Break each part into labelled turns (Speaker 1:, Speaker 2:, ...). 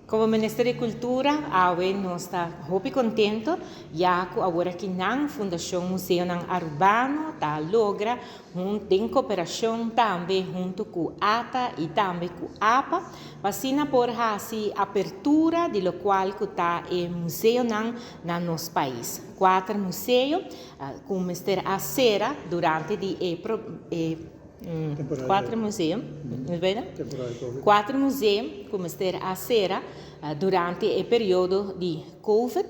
Speaker 1: Como Ministério da Cultura, nós está muito contente, já que agora que a Fundação Museu Urbano está logra, em cooperação também junto com a ATA e também com a APA, para por a abertura de lo qual está o museu no nosso país. 4 museus, com o Ministério Acera, durante quatro museus, quatro museus como Ministério Acera durante o período de Covid.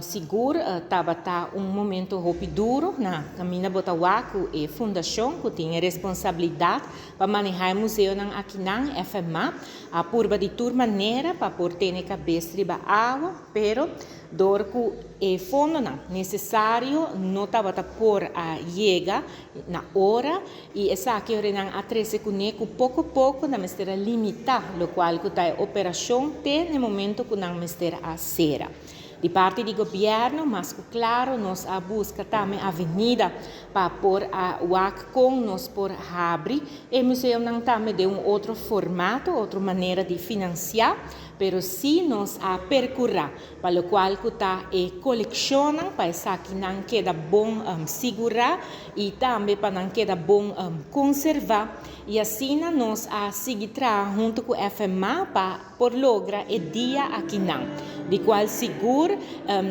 Speaker 1: Seguro estava momento muito duro na caminho Botawaco e fundação que tinha responsabilidade para manejar o museu aqui na FMA a purba de toda maneira para por ter cabeça de água, pero dorco e fundo necessário não estava por a chega na hora e essa que ora a 13 com pouco a pouco na mistério limitar o qual que a operação tem no momento que na mistério a cera. De parte do governo, mas claro, nós a busca também a avenida para pôr a UAC com nós por abrir. E o museu não também de outro formato, outra maneira de financiar, pero se nós a percorrer, para o qual que está e coleciona, para essa que não queda bom segurar e também para não queda bom conservar. E assim nós a seguir junto com a FMA para por lograr o dia aqui não. De qual seguro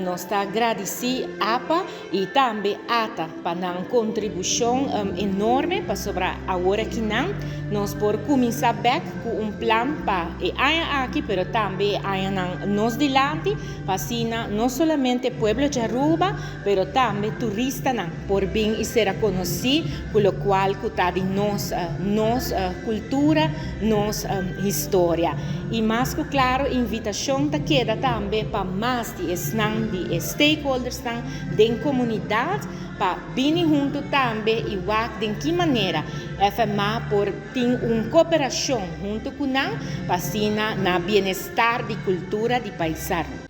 Speaker 1: nós está agradecido a APA e também a ATA para uma contribuição enorme para sobre a hora que nós por começar back com plano para e aqui, pero também nós delante para assim não somente pueblo de Aruba, pero também turista por bem e ser conhecido com o qual que está de nossa cultura, nossa história. E mais que claro, invitação da queda também para mais de stakeholders da comunidade para vir junto também e ver de que maneira a FMA por ter uma cooperação junto com nós para assim na bem-estar de cultura de paisano.